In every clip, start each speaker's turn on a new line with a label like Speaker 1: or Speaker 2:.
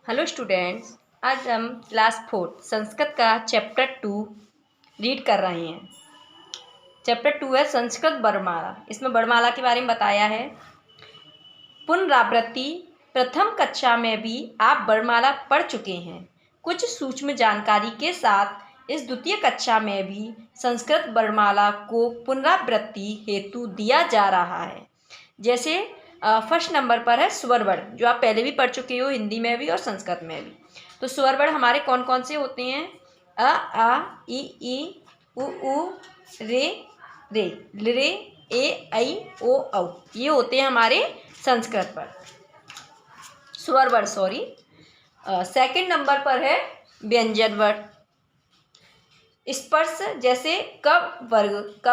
Speaker 1: Hello students, आज हम class 4 Sanskrit का चैप्टर 2 रीड कर रहे हैं। चैप्टर 2 है संस्कृत वर्णमाला। इसमें वर्णमाला के बारे में बताया है। पुनरावृत्ति प्रथम कक्षा में भी आप वर्णमाला पढ़ चुके हैं। कुछ सूक्ष्म जानकारी के साथ इस द्वितीय कक्षा में भी संस्कृत वर्णमाला को पुनरावृत्ति हेतु दिया जा रहा है। जैसे फर्स्ट नंबर पर है स्वर वर्ण, जो आप पहले भी पढ़ चुके हो हिंदी में भी और संस्कृत में भी। तो स्वर वर्ण हमारे कौन कौन से होते हैं? अ, आ, ई, उ, रे, रे, ए, ऐ, ओ, औ। ये होते हैं हमारे संस्कृत पर स्वर वर्ण। सेकंड नंबर पर है व्यंजन वर्ण। स्पर्श, जैसे क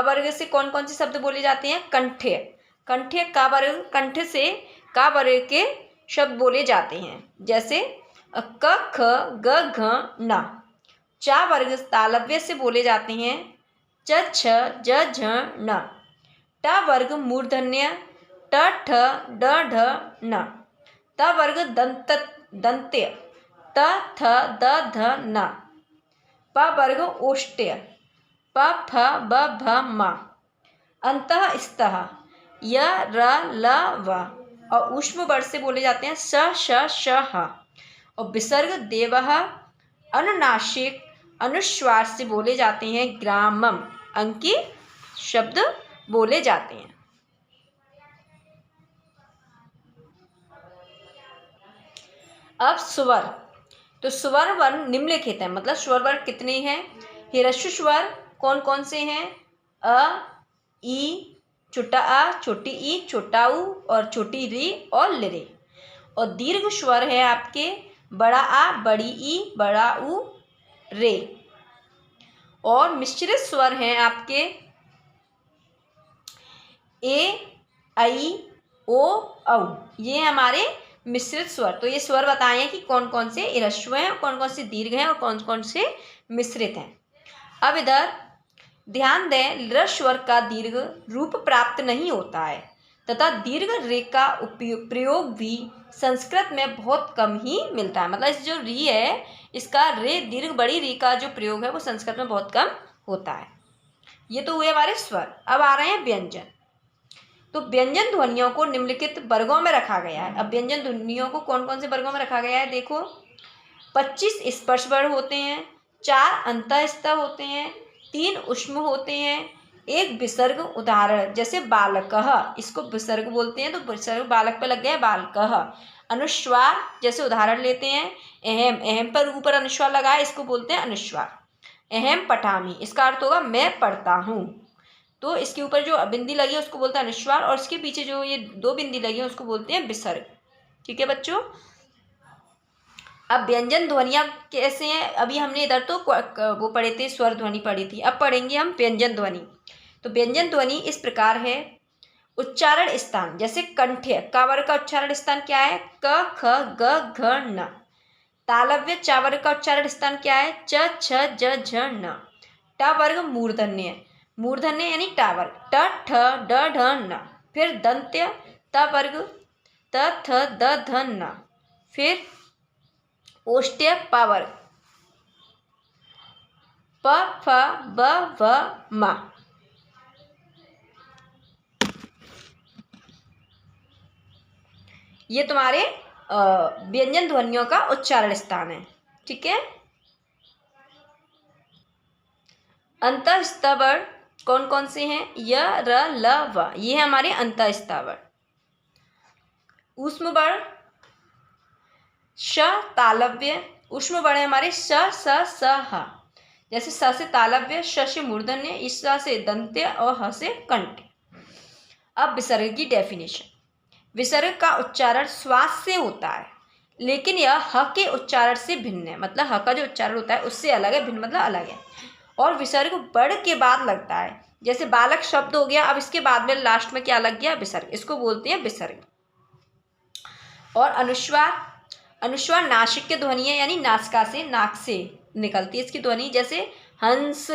Speaker 1: वर्ग से कौन कौन से शब्द बोले जाते हैं? कंठ्य। कंठ्य का वर्ग, कंठ से का वर्ग के शब्द बोले जाते हैं। जैसे क ख ग घ न। चा वर्ग तालव्य से बोले जाते हैं। च छ ज झ न। ट वर्ग मूर्धन्य ट ठ ड ढ न। त वर्ग दंत्य त थ द ध न। प वर्ग ओष्ट्य प फ ब भ म। अंतः स्तः य र ल व। और ऊष्म वर्ण से बोले जाते हैं स श श ह। और विसर्ग देवः अनुनासिक अनुस्वार से बोले जाते हैं ग्रामम। अंकी शब्द बोले जाते हैं। अब स्वर, तो स्वर वर्ण निम्नलिखित है, मतलब स्वर वर्ण कितने हैं? ह्रस्व स्वर कौन कौन से हैं? अ, ई, छोटा आ, छोटी ई, छोटा ऊ और छोटी री और लिरे। और दीर्घ स्वर है आपके बड़ा आ, बड़ी ई, बड़ा ऊ, रे। और मिश्रित स्वर हैं आपके ए, ऐ, ओ, औ। ये हमारे मिश्रित स्वर। तो ये स्वर बताए हैं कि कौन कौन से ह्रस्व हैं और कौन कौन से दीर्घ हैं और कौन कौन से मिश्रित हैं। अब इधर ध्यान दें, ऋ स्वर का दीर्घ रूप प्राप्त नहीं होता है तथा दीर्घ रे का प्रयोग भी संस्कृत में बहुत कम ही मिलता है। मतलब इस जो री है, इसका रे दीर्घ बड़ी री का जो प्रयोग है वो संस्कृत में बहुत कम होता है। ये तो हुए हमारे स्वर। अब आ रहे हैं व्यंजन। तो व्यंजन ध्वनियों को निम्नलिखित वर्गों में रखा गया है। अब व्यंजन ध्वनियों को कौन कौन से वर्गों में रखा गया है? देखो, 25 स्पर्श वर्ण होते हैं, 4 अंतःस्थ होते हैं, 3 ऊष्म होते हैं, 1 विसर्ग। उदाहरण जैसे बालकः, इसको विसर्ग बोलते हैं, तो विसर्ग बालक पे लग गया बालकः। अनुस्वार, जैसे उदाहरण लेते हैं अहम, अहम पर ऊपर अनुस्वार लगा है, इसको बोलते हैं अनुस्वार। अहम पठामि, इसका अर्थ होगा मैं पढ़ता हूँ। तो इसके ऊपर जो बिंदी लगी है उसको बोलते हैं अनुस्वार, और इसके पीछे जो ये 2 बिंदी लगी है उसको बोलते हैं विसर्ग। ठीक है बच्चों। अब व्यंजन ध्वनियाँ कैसे हैं? अभी हमने इधर तो वो पढ़े थे, स्वर ध्वनि पढ़ी थी। अब पढ़ेंगे हम व्यंजन ध्वनि। तो व्यंजन ध्वनि इस प्रकार है। उच्चारण स्थान, जैसे कंठ्य का वर्ग का उच्चारण स्थान क्या है? क ख ग घ न। तालव्य चा वर्ग का उच्चारण स्थान क्या है? च छ ज झ न। ट वर्ग मूर्धन्य, मूर्धन्य यानी टा वर्ग ट ठ ड ढ न। फिर दंत्य त वर्ग त थ द ध न। फिर ओष्ट्य प वर्ग प फ ब भ म। ये तुम्हारे व्यंजन ध्वनियों का उच्चारण स्थान है। ठीक है। अंतःस्थ वर्ण कौन कौन से हैं? य र ल व, ये है हमारे अंतःस्थ वर्ण। ऊष्म वर्ण श तालव्य, ऊष्म वर्ण है हमारे श स स ह। जैसे स से तालव्य, श से मूर्धन्य, इस से दंत्य और ह से कंठ। अब विसर्ग की डेफिनेशन। विसर्ग का उच्चारण श्वास से होता है, लेकिन यह ह के उच्चारण से भिन्न है। मतलब ह का जो उच्चारण होता है उससे अलग है, भिन्न मतलब अलग है। और विसर्ग वर्ण के बाद लगता है। जैसे बालक शब्द हो गया, अब इसके बाद में लास्ट में क्या लग गया? विसर्ग, इसको बोलते हैं विसर्ग। और अनुस्वार, अनुस्वार नासिक की ध्वनि है, यानी नासिका से, नाक से निकलती है इसकी ध्वनि। जैसे हंस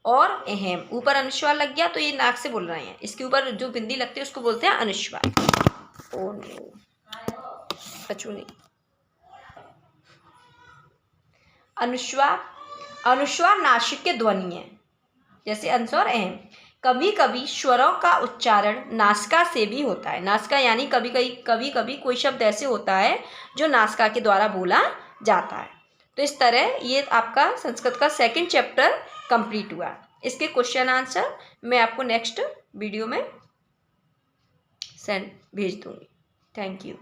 Speaker 1: और अहम, ऊपर अनुस्वार लग गया तो ये नाक से बोल रहे हैं, इसके ऊपर जो बिंदी लगती है उसको बोलते हैं अनुस्वार। ओ नो, कछु नहीं। अनुस्वार, अनुस्वार नासिक के ध्वनि है, जैसे अंश और अहम। कभी कभी स्वरों का उच्चारण नासिका से भी होता है। नासिका यानी कभी कभी कोई शब्द ऐसे होता है जो नासिका के द्वारा बोला जाता है। तो इस तरह ये आपका संस्कृत का सेकंड चैप्टर कंप्लीट हुआ। इसके क्वेश्चन आंसर मैं आपको नेक्स्ट वीडियो में भेज दूँगी। Thank you.